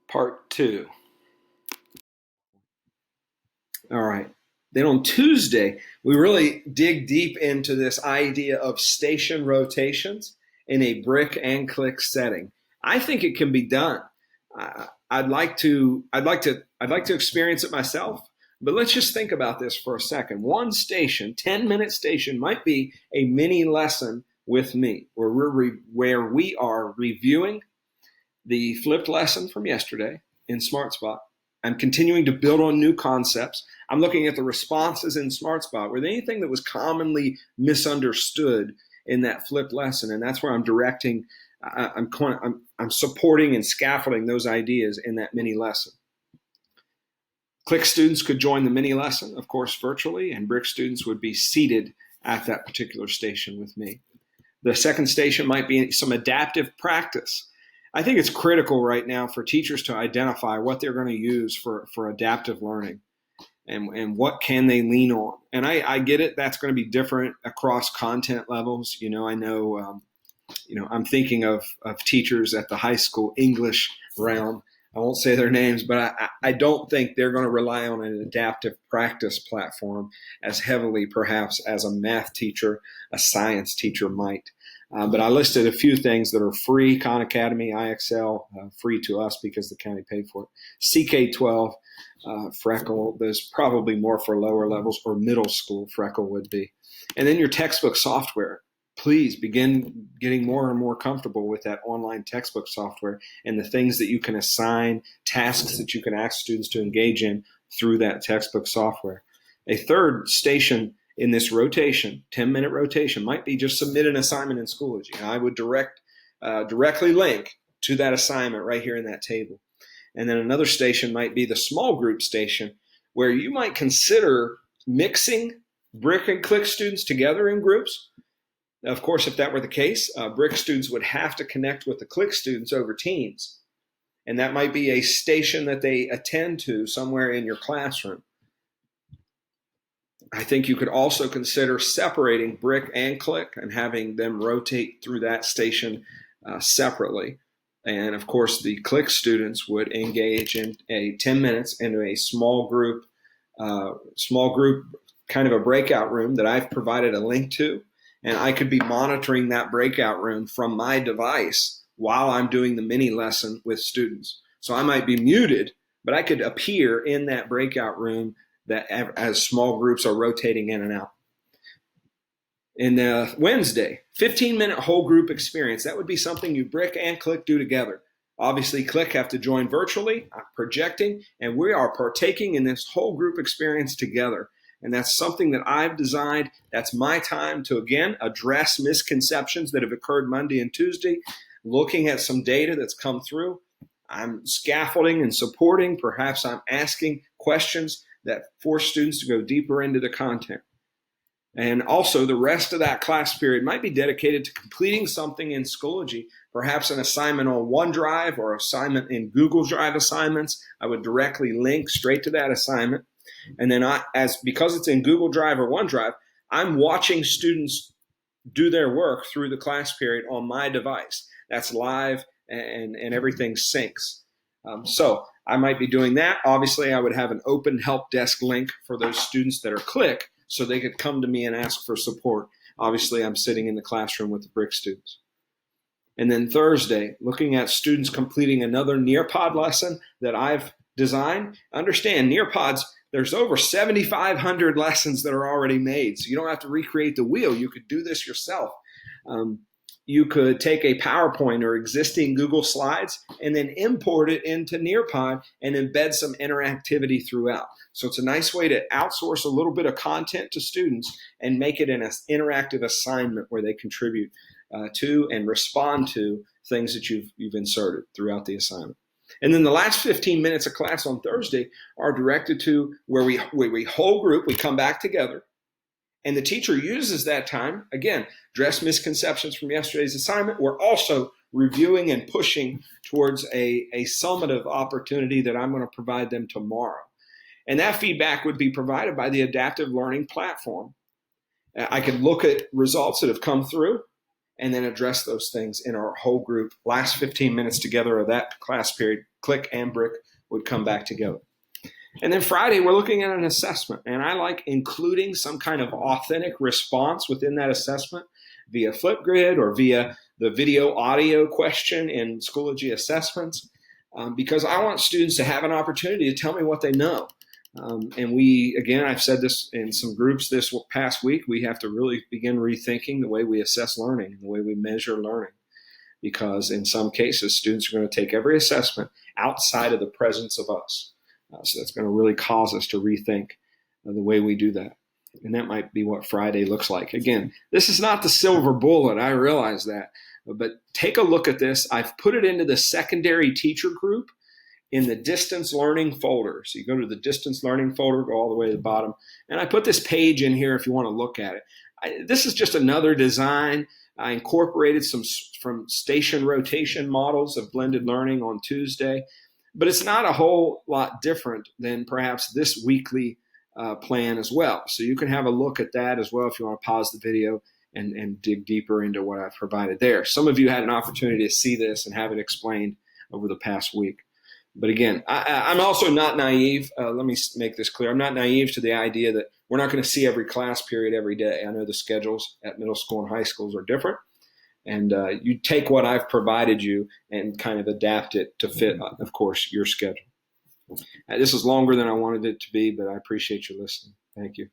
Part 2. All right. Then on Tuesday, we really dig deep into this idea of station rotations in a brick and click setting. I think it can be done. I'd like to experience it myself. But let's just think about this for a second. One station, 10-minute station, might be a mini lesson with me, where we are reviewing the flipped lesson from yesterday in SmartSpot. I'm continuing to build on new concepts. I'm looking at the responses in SmartSpot. Were there anything that was commonly misunderstood in that flipped lesson? And that's where I'm directing. I'm supporting and scaffolding those ideas in that mini lesson. Click students could join the mini lesson, of course, virtually, and Brick students would be seated at that particular station with me. The second station might be some adaptive practice. I think it's critical right now for teachers to identify what they're going to use for adaptive learning and what can they lean on. And I get it. That's going to be different across content levels. I'm thinking of teachers at the high school English realm. I won't say their names, but I don't think they're going to rely on an adaptive practice platform as heavily perhaps as a math teacher, a science teacher might. But I listed a few things that are free: Khan Academy, IXL, free to us because the county paid for it. CK12, Freckle, there's probably more for lower levels, or middle school, Freckle would be. And then your textbook software. Please begin getting more and more comfortable with that online textbook software and the things that you can assign, tasks that you can ask students to engage in through that textbook software. A third station in this rotation, 10-minute rotation, might be just submit an assignment in Schoology. I would directly link to that assignment right here in that table. And then another station might be the small group station, where you might consider mixing brick and click students together in groups. Of course, if that were the case, brick students would have to connect with the click students over Teams. And that might be a station that they attend to somewhere in your classroom. I think you could also consider separating brick and click and having them rotate through that station separately. And of course, the click students would engage in 10 minutes into a small group kind of a breakout room that I've provided a link to. And I could be monitoring that breakout room from my device while I'm doing the mini lesson with students. So I might be muted, but I could appear in that breakout room that as small groups are rotating in and out. And Wednesday, 15-minute whole group experience. That would be something you brick and click do together. Obviously, click have to join virtually, projecting, and we are partaking in this whole group experience together. And that's something that I've designed. That's my time to, again, address misconceptions that have occurred Monday and Tuesday, looking at some data that's come through. I'm scaffolding and supporting. Perhaps I'm asking questions that force students to go deeper into the content. And also, the rest of that class period might be dedicated to completing something in Schoology, perhaps an assignment on OneDrive or assignment in Google Drive assignments. I would directly link straight to that assignment. And then because it's in Google Drive or OneDrive, I'm watching students do their work through the class period on my device. That's live and everything syncs. So I might be doing that. Obviously, I would have an open help desk link for those students that are click so they could come to me and ask for support. Obviously, I'm sitting in the classroom with the brick students. And then Thursday, looking at students completing another Nearpod lesson that I've designed. Understand, Nearpods, there's over 7,500 lessons that are already made. So you don't have to recreate the wheel. You could do this yourself. You could take a PowerPoint or existing Google Slides and then import it into Nearpod and embed some interactivity throughout. So it's a nice way to outsource a little bit of content to students and make it an interactive assignment where they contribute to and respond to things that you've inserted throughout the assignment. And then the last 15 minutes of class on Thursday are directed to where we whole group, we come back together, and the teacher uses that time, again, address misconceptions from yesterday's assignment. We're also reviewing and pushing towards a summative opportunity that I'm going to provide them tomorrow. And that feedback would be provided by the adaptive learning platform. I could look at results that have come through and then address those things in our whole group. Last 15 minutes together of that class period, Click and Brick would come back together. And then Friday, we're looking at an assessment. And I like including some kind of authentic response within that assessment via Flipgrid or via the video audio question in Schoology assessments, because I want students to have an opportunity to tell me what they know. And again, I've said this in some groups this past week, we have to really begin rethinking the way we assess learning and the way we measure learning. Because in some cases, students are going to take every assessment outside of the presence of us. So that's going to really cause us to rethink the way we do that. And that might be what Friday looks like. Again, this is not the silver bullet. I realize that. But take a look at this. I've put it into the secondary teacher group in the distance learning folder. So you go to the distance learning folder, go all the way to the bottom. And I put this page in here if you want to look at it. This is just another design. I incorporated some from station rotation models of blended learning on Tuesday. But it's not a whole lot different than perhaps this weekly plan as well. So you can have a look at that as well if you want to pause the video and dig deeper into what I've provided there. Some of you had an opportunity to see this and have it explained over the past week. But again, I'm also not naive. Let me make this clear. I'm not naive to the idea that we're not going to see every class period every day. I know the schedules at middle school and high schools are different. And you take what I've provided you and kind of adapt it to fit, of course, your schedule. This is longer than I wanted it to be, but I appreciate you listening. Thank you.